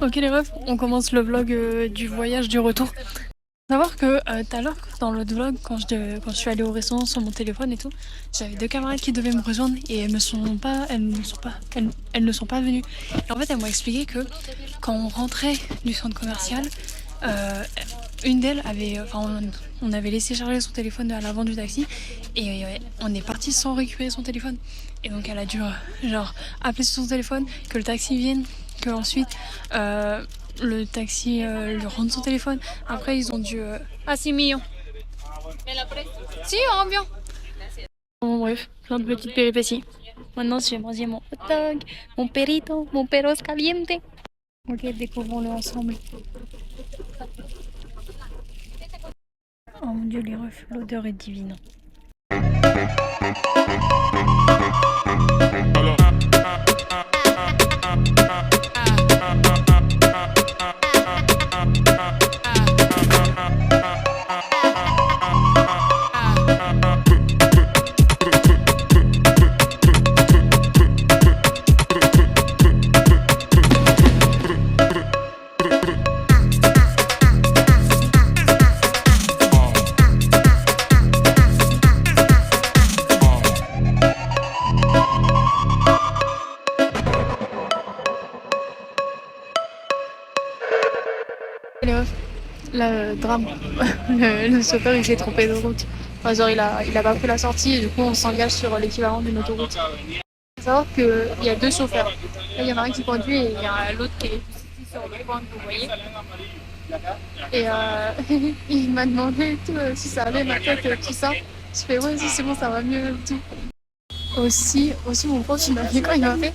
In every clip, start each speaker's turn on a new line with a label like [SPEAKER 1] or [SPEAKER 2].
[SPEAKER 1] Ok les refs, on commence le vlog du voyage du retour. Faut savoir que tout à l'heure dans l'autre vlog, quand je suis allée au restaurant sur mon téléphone et tout, j'avais deux camarades qui devaient me rejoindre et elles ne sont pas venues. Et en fait elles m'ont expliqué que quand on rentrait du centre commercial, euh, une d'elles avait, on avait laissé charger son téléphone à l'avant du taxi et on est parti sans récupérer son téléphone. Et donc elle a dû genre appeler sur son téléphone, que le taxi vienne, que ensuite le taxi lui rende son téléphone. Après ils ont dû ah c'est mignon. Si on bien. Bon bref, plein de petites péripéties. Maintenant je vais manger mon hot dog, mon perito, mon perros caliente. Ok, découvrons-le ensemble. Oh mon dieu les refs, l'odeur est divine. Les refs, là, drame. Le chauffeur il s'est trompé de route. Enfin, genre il a pas pris la sortie et du coup on s'engage sur l'équivalent d'une autoroute. Il faut savoir qu'il y a deux chauffeurs. Là, il y en a un qui conduit et il y a l'autre qui est juste ici sur le coin que vous voyez. Et il m'a demandé tout, si ça allait ma tête, tout ça. Je fais ouais, si c'est bon, ça va mieux, tout. Aussi mon prof, il m'a fait quoi? Il m'a fait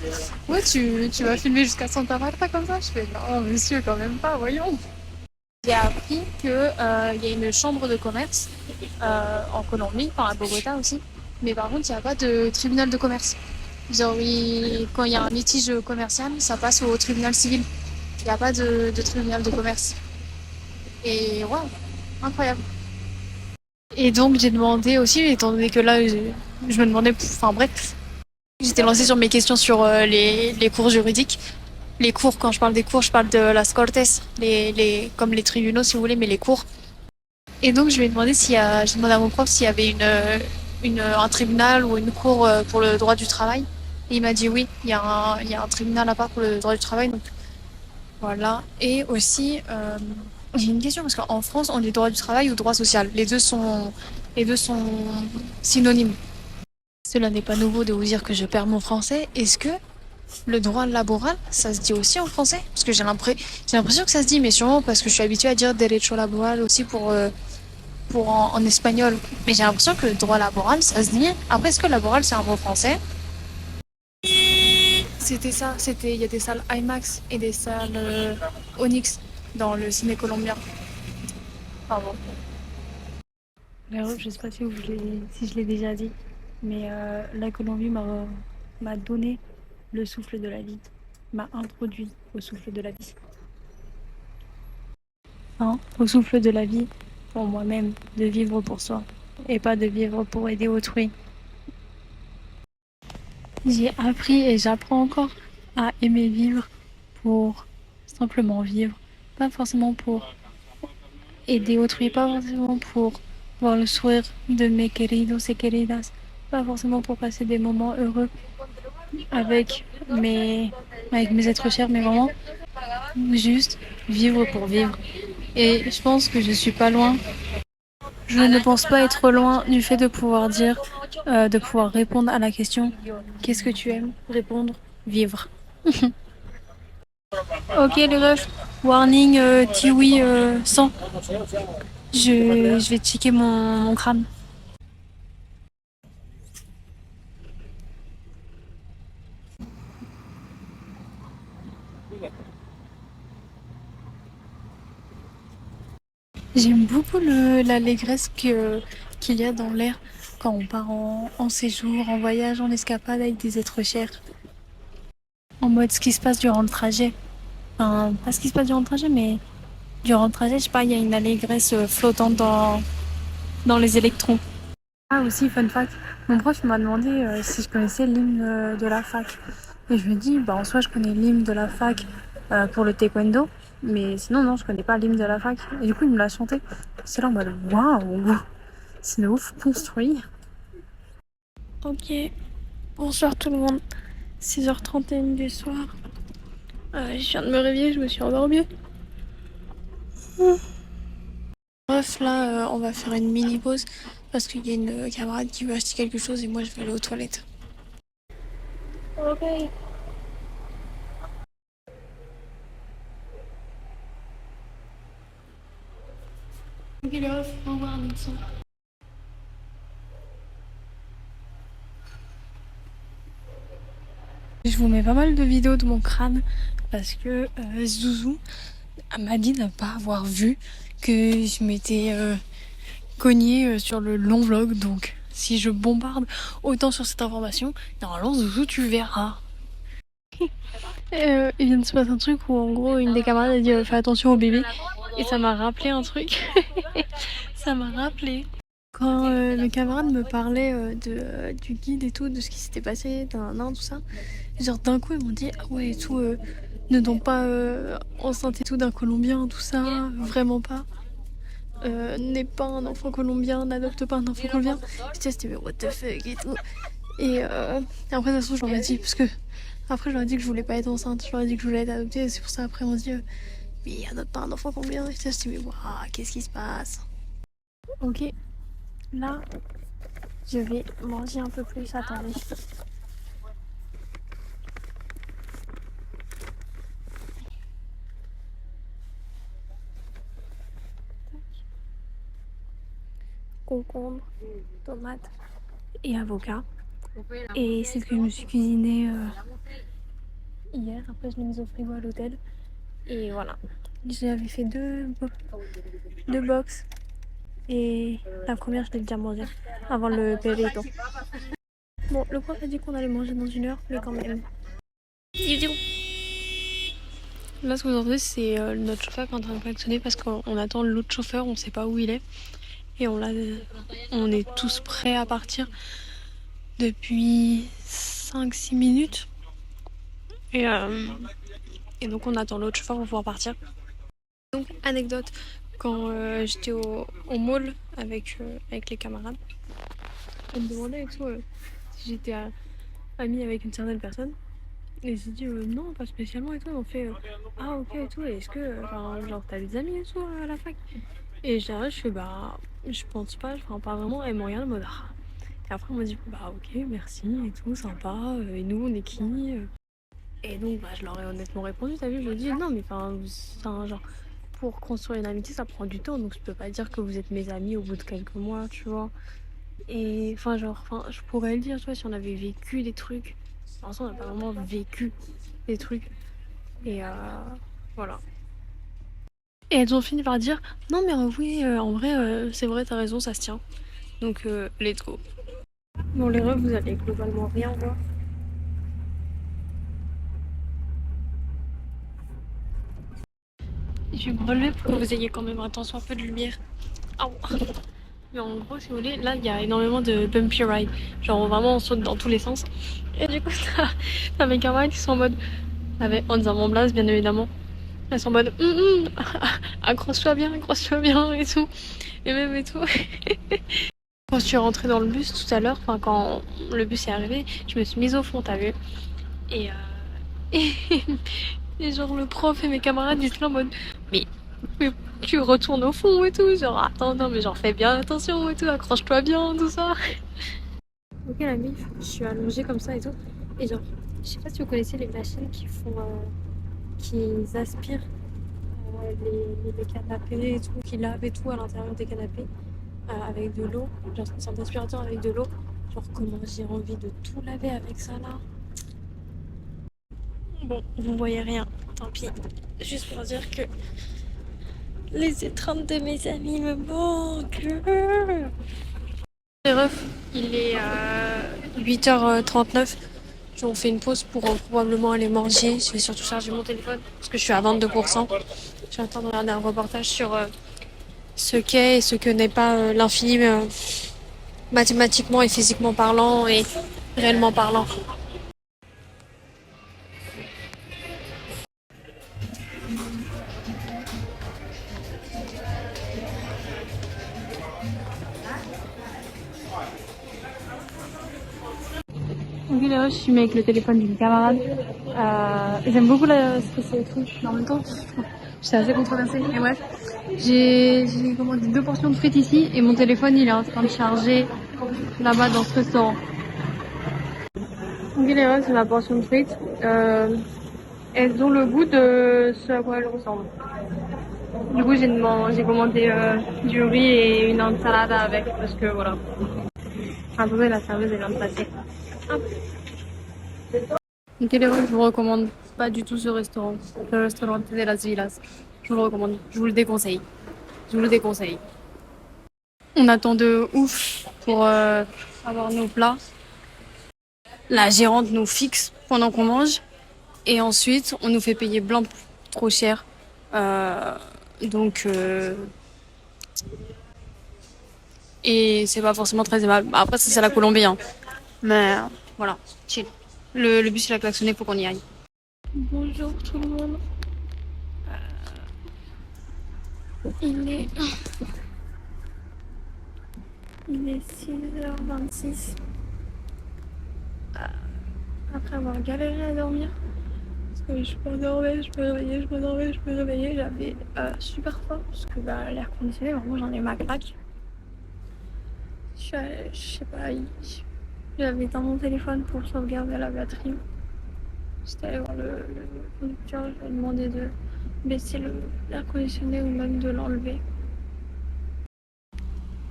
[SPEAKER 1] ouais, tu vas filmer jusqu'à Santa Marta comme ça? Je fais non, monsieur, quand même pas, voyons. J'ai appris qu'il y a une chambre de commerce en Colombie, enfin à Bogota aussi. Mais par contre, il n'y a pas de tribunal de commerce. Genre, quand il y a un litige commercial, ça passe au tribunal civil. Il n'y a pas de tribunal de commerce. Et waouh, incroyable. Et donc j'ai demandé aussi, étant donné que là je me demandais, enfin bref, j'étais lancée sur mes questions sur les cours juridiques. Les cours, quand je parle des cours, je parle de las cortes, comme les tribunaux si vous voulez, mais les cours. Et donc je lui ai demandé j'ai demandé à mon prof s'il y avait un tribunal ou une cour pour le droit du travail. Et il m'a dit oui, il y a un tribunal à part pour le droit du travail. Donc voilà. Et aussi, j'ai une question parce qu'en France, on dit droit du travail ou droit social. Les deux sont synonymes. Cela n'est pas nouveau de vous dire que je perds mon français. Est-ce que le droit laboral, ça se dit aussi en français? Parce que j'ai l'impression que ça se dit, mais sûrement parce que je suis habituée à dire derecho laboral aussi pour en espagnol. Mais j'ai l'impression que le droit laboral, ça se dit. Après, est-ce que laboral, c'est un mot français? C'était ça, il y a des salles IMAX et des salles Onyx dans le ciné colombien. Pardon. Je sais pas si je l'ai déjà dit, mais la Colombie m'a donné le souffle de la vie, m'a introduit au souffle de la vie. Hein, au souffle de la vie pour moi-même, de vivre pour soi et pas de vivre pour aider autrui. J'ai appris et j'apprends encore à aimer vivre pour simplement vivre, pas forcément pour aider autrui, pas forcément pour voir le sourire de mes queridos et queridas, pas forcément pour passer des moments heureux avec avec mes êtres chers, mais vraiment juste vivre pour vivre. Et je pense que je suis pas loin. Je ne pense pas être loin du fait de pouvoir dire, de pouvoir répondre à la question qu'est-ce que tu aimes? Répondre vivre. Ok les refs, warning Tiwi 100. Je vais checker mon crâne. J'aime beaucoup l'allégresse qu'il y a dans l'air quand on part en séjour, en voyage, en escapade avec des êtres chers. En mode ce qui se passe durant le trajet. Enfin, pas ce qui se passe durant le trajet, mais durant le trajet, je sais pas, il y a une allégresse flottante dans les électrons. Ah aussi, fun fact, mon prof m'a demandé si je connaissais l'hymne de la fac. Et je me dis, bah en soi je connais l'hymne de la fac pour le taekwondo. Mais sinon, non, je connais pas l'hymne de la fac. Et du coup, il me l'a chanté. C'est là en mode waouh, c'est de ouf construit. Ok, bonsoir tout le monde. 6h31 du soir. Je viens de me réveiller, je me suis endormie. Bref, là, on va faire une mini pause parce qu'il y a une camarade qui veut acheter quelque chose et moi je vais aller aux toilettes. Ok. Ok, les refs, au revoir, Nixon. Je vous mets pas mal de vidéos de mon crâne parce que Zouzou m'a dit ne pas avoir vu que je m'étais cognée sur le long vlog. Donc si je bombarde autant sur cette information, normalement Zouzou tu verras. Il vient de se passer un truc où en gros une des camarades a dit fais attention au bébé et ça m'a rappelé un truc. Ça m'a rappelé. Quand mes camarades me parlaient du guide et tout, de ce qui s'était passé, tout ça, genre d'un coup ils m'ont dit ah ouais et tout, ne tombe pas enceinte et tout d'un Colombien, tout ça, vraiment pas. N'est pas un enfant colombien, n'adopte pas un enfant colombien. C'était mais what the fuck et tout. Et après de toute façon je leur ai dit, parce que après je leur ai dit que je voulais pas être enceinte, je leur ai dit que je voulais être adoptée, et c'est pour ça après on se dit mais adopte pas un enfant colombien. Et j'étais mais waouh, qu'est-ce qui se passe? Ok. Là, je vais manger un peu plus. Attendez. Concombre, tomate et avocat. Et c'est ce que je me suis cuisiné hier. Après, je l'ai mis au frigo à l'hôtel. Et voilà. J'avais fait deux box. Et la première, je l'ai déjà mangée avant le périto. Bon, le prof a dit qu'on allait manger dans 1 heure, mais quand même. Là, ce que vous entendez, c'est notre chauffeur qui est en train de klaxonner parce qu'on attend l'autre chauffeur, on sait pas où il est. Et on est tous prêts à partir depuis 5-6 minutes. Et donc, on attend l'autre chauffeur pour pouvoir partir. Donc, anecdote, quand j'étais au mall avec les camarades, on me demandait et tout si j'étais amie avec une certaine personne. Et j'ai dit non, pas spécialement et tout. On fait ah ok et tout. Est-ce que genre t'as des amis et tout à la fac? Et je fais bah je pense pas, enfin pas vraiment. Elle me regarde en mode ah. Et après on m'a dit bah ok merci et tout, sympa. Et nous on est qui? Et donc bah je leur ai honnêtement répondu, t'as vu, je lui ai dit non mais enfin genre pour construire une amitié ça prend du temps, donc je peux pas dire que vous êtes mes amis au bout de quelques mois, tu vois. Et enfin je pourrais le dire, tu vois, si on avait vécu des trucs. Pour l'instant on n'a pas vraiment vécu des trucs. Et voilà. Et elles ont fini par dire non mais oui en vrai c'est vrai t'as raison ça se tient. Donc let's go. Bon les refs vous allez globalement rien voir. Je vais me relever pour que vous ayez quand même attention un peu de lumière. Ah mais en gros si vous voulez là il y a énormément de bumpy ride. Genre vraiment on saute dans tous les sens. Et du coup t'as mes camarades qui sont en mode avec en disant mon blaze bien évidemment. Elles sont en mode accroche-toi bien et tout. Et même et tout. Quand je suis rentrée dans le bus tout à l'heure, enfin quand le bus est arrivé, je me suis mise au fond, t'as vu. Et, et, et genre le prof et mes camarades étaient là en mode mais, mais tu retournes au fond et tout. Genre attends, non mais genre fais bien attention et tout, accroche-toi bien, tout ça. Ok la mif, je suis allongée comme ça et tout. Et genre, je sais pas si vous connaissez les machines qui aspirent les canapés et tout, qui lavent et tout à l'intérieur des canapés avec de l'eau, genre une sorte d'aspirateur avec de l'eau. Genre comment j'ai envie de tout laver avec ça là. Bon, vous voyez rien, tant pis. Juste pour dire que les étreintes de mes amis me manquent. Les refs, il est 8h39. On fait une pause pour probablement aller manger. Je vais surtout charger mon téléphone parce que je suis à 22%. Je suis en train de regarder un reportage sur ce qu'est et ce que n'est pas l'infini mathématiquement et physiquement parlant et réellement parlant. Donc là, je suis avec le téléphone d'une camarade. J'aime beaucoup ce que c'est et tout. Mais en même temps, j'étais assez controversée. Et bref, j'ai commandé 2 portions de frites ici et mon téléphone il est en train de charger là-bas dans ce restaurant. Donc là, c'est ma portion de frites. Elles ont le goût de ce à quoi elles ressemblent. Du coup, j'ai commandé du riz et une ensalada avec parce que voilà. Attendez, la serveuse elle vient de passer. Hop. Donc je vous recommande pas du tout ce restaurant. Le restaurant de las Villas. Je vous le recommande. Je vous le déconseille. Je vous le déconseille. On attend de ouf pour avoir nos plats. La gérante nous fixe pendant qu'on mange. Et ensuite, on nous fait payer blanc trop cher. Donc... Et c'est pas forcément très aimable. Après, ça, c'est la Colombie. Hein. Mais voilà, chill. Le bus, il a klaxonné, faut qu'on y aille. Bonjour tout le monde. Il est... Il est 6h26. Après avoir galéré à dormir. Parce que je me dormais, je me réveillais, je me dormais, je me réveillais. J'avais super faim. Parce que l'air conditionné, vraiment, j'en ai ma claque. Je sais pas, j'avais dans mon téléphone pour sauvegarder la batterie. J'étais allée voir le conducteur, je lui ai demandé de baisser l'air conditionné ou même de l'enlever.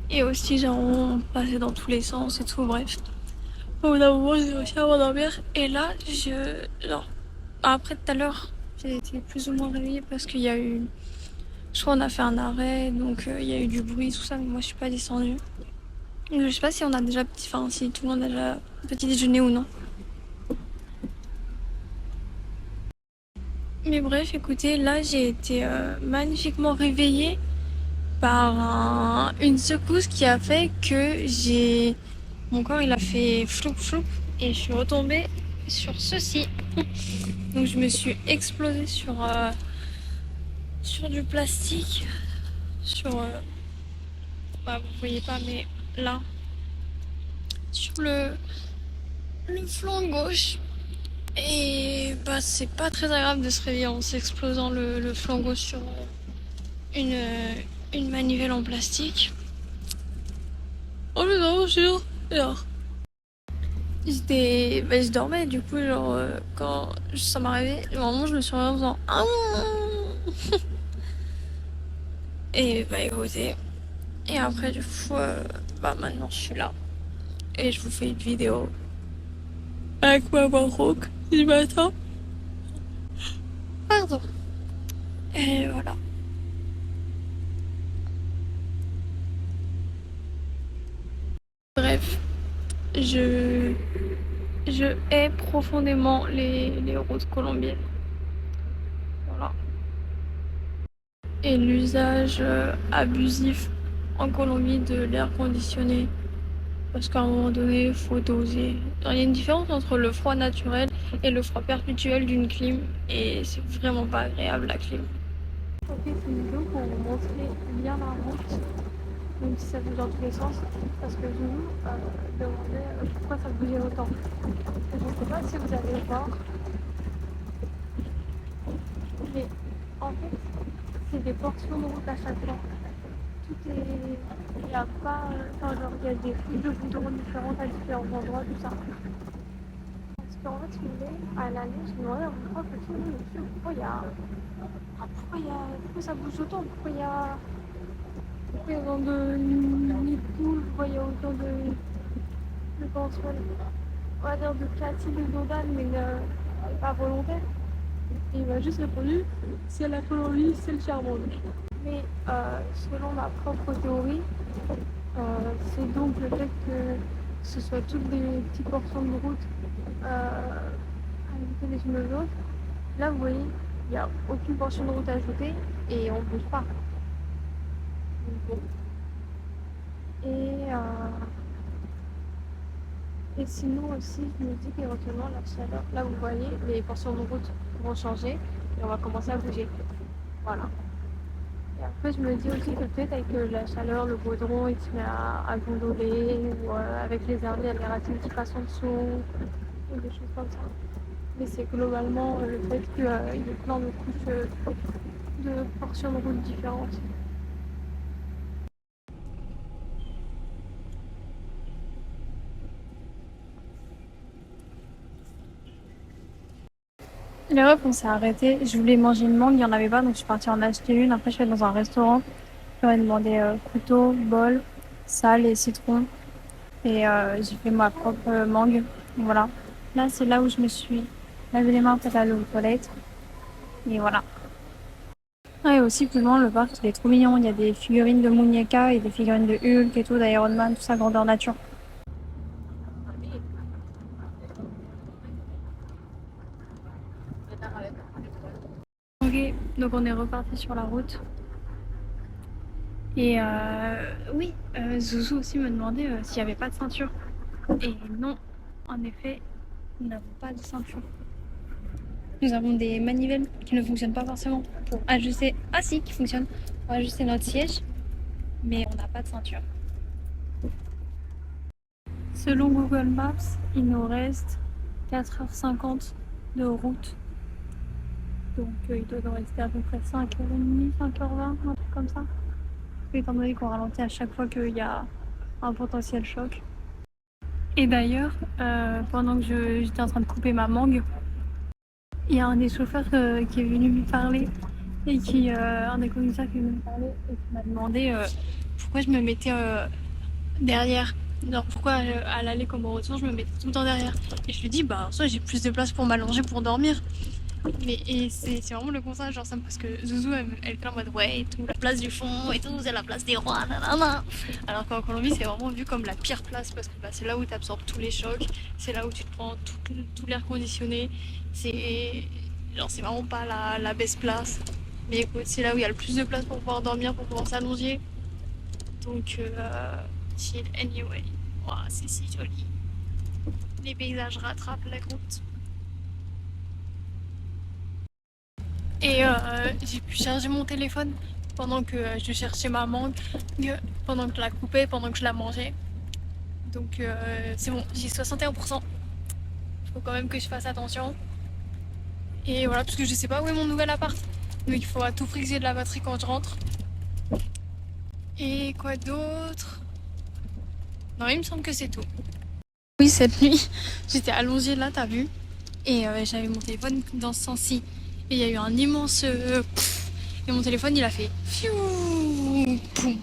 [SPEAKER 1] Et aussi, genre, on passait dans tous les sens et tout, bref. Au bout d'un moment, j'ai réussi à m'endormir. Et là, genre, après tout à l'heure, j'ai été plus ou moins réveillée parce qu'il y a eu. Soit on a fait un arrêt, donc il y a eu du bruit, tout ça, mais moi je suis pas descendue. Donc, je sais pas si on a déjà enfin, si tout le monde a déjà petit déjeuner ou non. Mais bref, écoutez, là j'ai été magnifiquement réveillée par une secousse qui a fait que mon corps il a fait floup floup et je suis retombée sur ceci. Donc je me suis explosée sur du plastique, sur vous voyez pas mais là sur le flanc gauche. Et c'est pas très agréable de se réveiller en s'explosant le flanc gauche sur une manivelle en plastique. Oh mais non, jure. Alors, je dormais du coup genre quand ça m'est arrivé, vraiment je me suis réveillée en faisant ah. Et écoutez, et après du coup maintenant je suis là et je vous fais une vidéo avec ma voix rauque du matin. Pardon. Et voilà. Bref, je hais profondément les routes colombiennes. Voilà. Et l'usage abusif en Colombie de l'air conditionné. Parce qu'à un moment donné, il faut doser. Il y a une différence entre le froid naturel et le froid perpétuel d'une clim. Et c'est vraiment pas agréable la clim. Ok, c'est une vidéo pour vous montrer bien la route. Même si ça bouge dans tous les sens, parce que je vous demandais pourquoi ça bougeait autant. Et je ne sais pas si vous allez voir, mais en fait, c'est des portions de route à chaque fois. Tout est... Il n'y a pas... Enfin, genre, il y a des fouilles de goudron différentes à différents endroits, tout ça. Parce qu'en fait, à l'année, je me demandais pourquoi pourquoi ça bouge autant, pourquoi il y a autant de nids de poules, pourquoi il y a autant on va dire de Cathy de Dodan, mais pas volontaire. Et il m'a juste répondu, c'est la Colombie, c'est le charbon. Mais selon ma propre théorie, c'est donc le fait que ce soit toutes des petites portions de route ajoutées les unes aux autres. Là, vous voyez, il n'y a aucune portion de route ajoutée et on ne bouge pas. Donc, bon. Et sinon aussi, je me dis qu'éventuellement la chaleur, là vous voyez, les portions de route vont changer et on va commencer à bouger. Voilà. Et après, je me dis aussi que peut-être avec la chaleur, le goudron il se met à gondoler ou avec les arbres, il y a les racines qui passent en dessous. ou des choses comme ça. Mais c'est globalement le fait qu'il y ait plein de couches de portions de route différentes. Les refs, on s'est arrêté. Je voulais manger une mangue, il n'y en avait pas, donc je suis partie en acheter une. Après, je suis allée dans un restaurant. J'aurais demandé couteau, bol, sel et citron. Et j'ai fait ma propre mangue. Voilà. Là, c'est là où je me suis lavé les mains pour aller aux toilettes. Et voilà. Ah, et aussi, plus loin, le parc, il est trop mignon. Il y a des figurines de Muñeca et des figurines de Hulk et tout, d'Iron Man, tout ça grandeur nature. Ok, donc on est reparti sur la route. Et oui, Zouzou aussi me demandait s'il n'y avait pas de ceinture. Et non, en effet, nous n'avons pas de ceinture. Nous avons des manivelles qui ne fonctionnent pas forcément pour ajuster. Ah si, qui fonctionnent pour ajuster notre siège, mais on n'a pas de ceinture. Selon Google Maps, il nous reste 4h50 de route. Donc il doit nous rester à peu près 5h30, 5h20, un truc comme ça. Étant donné qu'on ralentit à chaque fois qu'il y a un potentiel choc. Et d'ailleurs, pendant que j'étais en train de couper ma mangue, il y a un des chauffeurs qui est venu me parler et un des conducteurs qui est venu me parler et qui m'a demandé pourquoi je me mettais derrière. Genre pourquoi à l'aller comme au retour je me mettais tout le temps derrière. Et je lui dis bah soit j'ai plus de place pour m'allonger pour dormir. Mais et c'est vraiment le constat, genre ça parce que Zouzou elle est en mode ouais et tout, la place du fond et tout, c'est la place des rois, nanana. Alors qu'en Colombie c'est vraiment vu comme la pire place parce que bah, c'est là où tu absorbes tous les chocs, c'est là où tu te prends tout l'air conditionné, c'est vraiment pas la best place. Mais écoute, c'est là où il y a le plus de place pour pouvoir dormir, pour pouvoir s'allonger. Donc chill anyway. Wow, c'est si joli. Les paysages rattrapent la route. Et j'ai pu charger mon téléphone pendant que je cherchais ma mangue, pendant que je la coupais, pendant que je la mangeais. Donc c'est bon, j'ai 61%. Il faut quand même que je fasse attention. Et voilà, parce que je sais pas où est mon nouvel appart. Donc il faut à tout prix que j'ai de la batterie quand je rentre. Et quoi d'autre? Non, il me semble que c'est tout. Oui, cette nuit, j'étais allongée là, t'as vu? Et j'avais mon téléphone dans ce sens-ci. Et il y a eu un immense pff, et mon téléphone il a fait fiou, poum.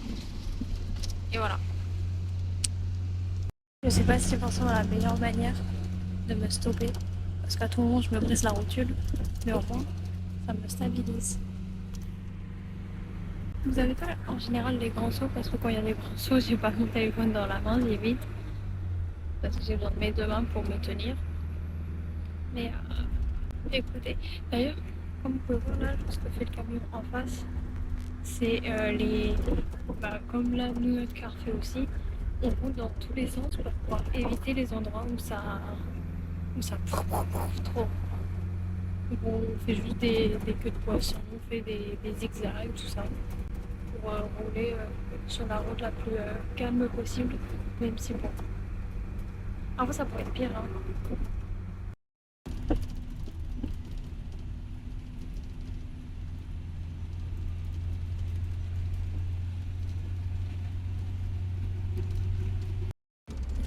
[SPEAKER 1] Et voilà. Je sais pas si c'est forcément la meilleure manière de me stopper. Parce qu'à tout moment je me brise la rotule. Mais au moins ça me stabilise. Vous avez pas en général les grands sauts parce que quand il y a les grands sauts j'ai pas mon téléphone dans la main, j'évite. Parce que j'ai besoin de mes deux mains pour me tenir. Mais écoutez, d'ailleurs, comme vous pouvez voir là, ce que fait le camion en face, c'est comme là, nous, notre car fait aussi, on roule dans tous les sens pour pouvoir éviter les endroits où ça trop. Donc on fait juste des queues de poisson, on fait des zigzags, tout ça, pour rouler sur la route la plus calme possible, même si bon. Après, ça pourrait être pire, hein.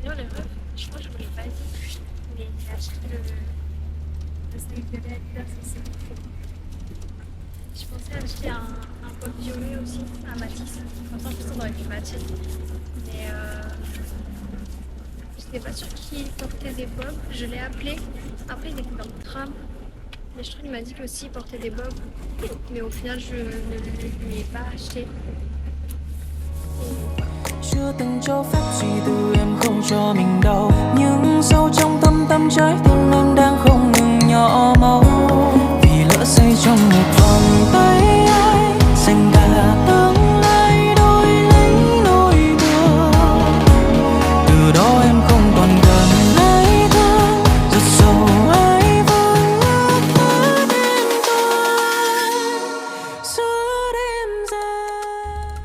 [SPEAKER 1] D'ailleurs, les refs, je crois que je vous l'ai pas dit, mais j'ai acheté le sac de Adidas aussi. Je pensais acheter un pop violet aussi à Matisse. Comme ça, je pense qu'on aurait pu matcher. Mais j'étais pas sûre qui portait des bobs. Je l'ai appelé. Après, il était dans le tram. Mais je trouve qu'il m'a dit qu'aussi il portait des bobs. Mais au final, je ne lui ai pas acheté.
[SPEAKER 2] Chưa từng cho phép gì từ em không cho mình đau. Nhưng sâu trong thâm tâm trái tim em đang không ngừng nhỏ máu. Vì lỡ say trong một vòng tay ai dành cả tương lai đổi lấy nỗi buồn. Từ đó em không còn gần ai thương, rất sâu ai vẫn ước mơ bên tôi. Suốt đêm dài.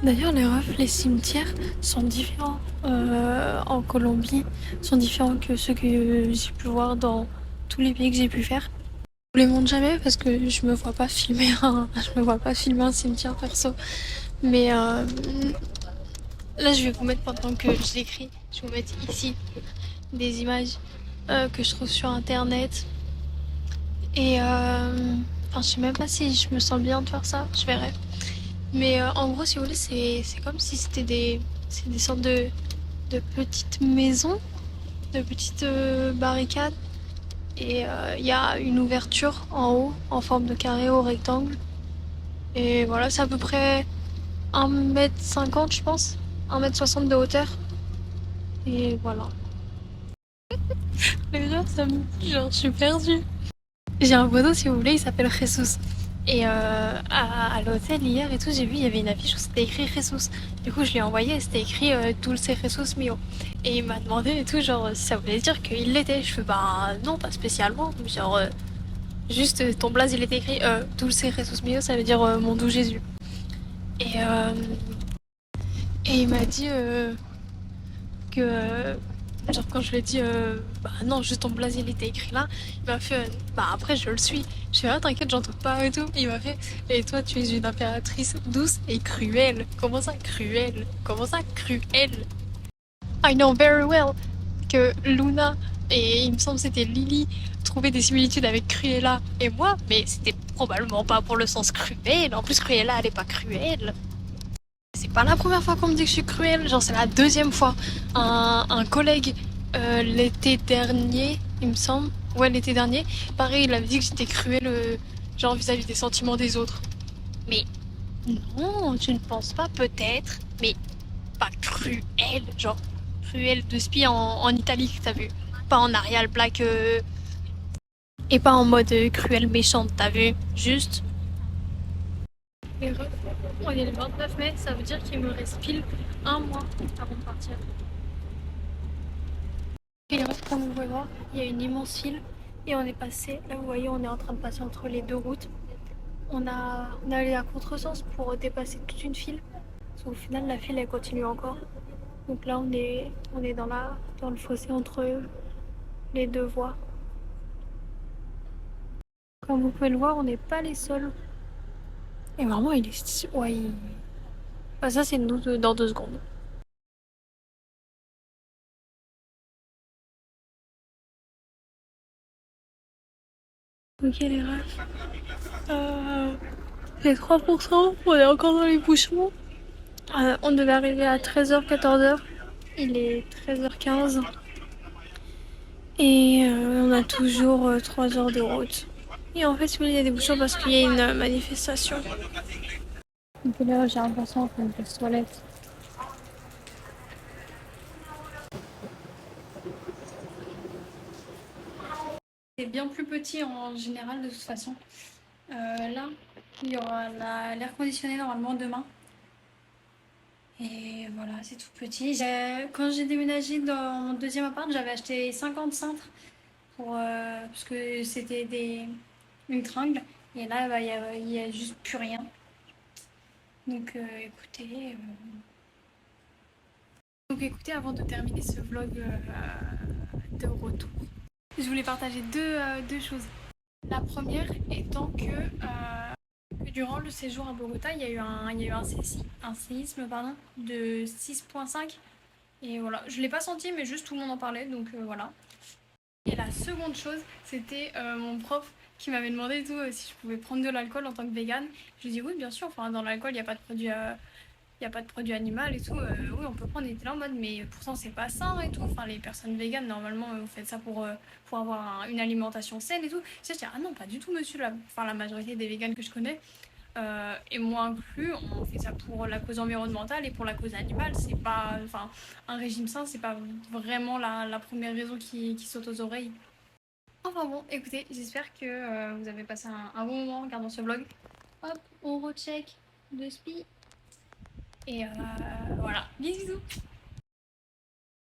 [SPEAKER 1] D'ailleurs, les refs, les cimetières sont différents en Colombie, sont différents que ceux que j'ai pu voir dans tous les pays que j'ai pu faire. Je les montre jamais parce que je me vois pas filmer je me vois pas filmer un cimetière perso. Mais là, je vais vous mettre pendant que je l'écris, je vais vous mettre ici des images que je trouve sur internet. Et enfin, je sais même pas si je me sens bien de faire ça, je verrai. Mais en gros, si vous voulez, c'est comme si c'était c'est des sortes de petites maisons, de petites barricades. Et il y a une ouverture en haut, en forme de carré ou rectangle. Et voilà, c'est à peu près 1,50 m, je pense. 1,60 m de hauteur. Et voilà. Les gens, ça me... Genre, je suis perdue. J'ai un voisin, si vous voulez, il s'appelle Jesus. Et à l'hôtel hier et tout, j'ai vu, il y avait une affiche où c'était écrit Jesus. Du coup, je lui ai envoyé et c'était écrit Dulce Jesus Mio. Et il m'a demandé et tout, genre, si ça voulait dire qu'il l'était. Je fais, bah non, pas spécialement. Genre, juste ton blaze, il était écrit Dulce Jesus Mio, ça veut dire mon doux Jésus. Et, euh, et il m'a dit que genre quand je lui ai dit bah non juste ton blaze il était écrit là, il m'a fait bah après je le suis. Je fais ah t'inquiète j'en doute pas et tout. Et il m'a fait et toi tu es une impératrice douce et cruelle. Comment ça cruelle? Comment ça cruelle? I know very well que Luna et il me semble que c'était Lily trouvaient des similitudes avec Cruella et moi, mais c'était probablement pas pour le sens cruel. En plus Cruella elle est pas cruelle. C'est pas la première fois qu'on me dit que je suis cruelle, genre c'est la deuxième fois. Un collègue l'été dernier, il me semble, ouais l'été dernier, pareil il avait dit que j'étais cruelle genre vis-à-vis des sentiments des autres. Mais non, tu ne penses pas peut-être, mais pas cruelle, genre cruelle de spi en italique t'as vu, pas en Arial Black et pas en mode cruelle méchante t'as vu, juste. Les refs, on est le 29 mai, ça veut dire qu'il me reste pile un mois avant de partir. Et les refs, comme vous pouvez voir, il y a une immense file et on est passé, là vous voyez, on est en train de passer entre les deux routes. On est allé à contresens pour dépasser toute une file. Parce qu'au final, la file elle continue encore. Donc là, on est dans le fossé entre les deux voies. Comme vous pouvez le voir, on n'est pas les seuls. Et vraiment, il est. Ouais, bah, ça, c'est nous dans 2 secondes. Ok, les refs. Les 3%, on est encore dans les bouchons. On devait arriver à 13h, 14h. Il est 13h15. Et on a toujours 3 heures de route. Et en fait, il y a des bouchons parce qu'il y a une manifestation. Donc là, j'ai l'impression qu'on fait les toilettes. C'est bien plus petit en général de toute façon. Là, il y aura l'air conditionné normalement demain. Et voilà, c'est tout petit. Quand j'ai déménagé dans mon deuxième appart, j'avais acheté 50 cintres pour, parce que c'était une tringle. Et là, bah, il y a juste plus rien. Donc écoutez. Donc écoutez, avant de terminer ce vlog de retour, je voulais partager deux choses. La première étant que durant le séjour à Bogota, il y a eu un séisme pardon, de 6,5. Et voilà, je l'ai pas senti, mais juste tout le monde en parlait, donc voilà. Et la seconde chose, c'était mon prof qui m'avait demandé et tout, si je pouvais prendre de l'alcool en tant que végane. Je lui ai dit oui, bien sûr, enfin, dans l'alcool, il n'y a pas de produit. Il n'y a pas de produit animal et tout, oui on peut prendre, il était là en mode mais pourtant c'est pas sain et tout, enfin les personnes véganes normalement vous faites ça pour avoir une alimentation saine et tout. Je dis ah non pas du tout monsieur, enfin la majorité des véganes que je connais, et moi inclus, on fait ça pour la cause environnementale et pour la cause animale, c'est pas, enfin un régime sain c'est pas vraiment la première raison qui saute aux oreilles. Enfin bon écoutez, j'espère que vous avez passé un bon moment en regardant ce vlog. Hop, on recheck de spi. Et voilà, bisous.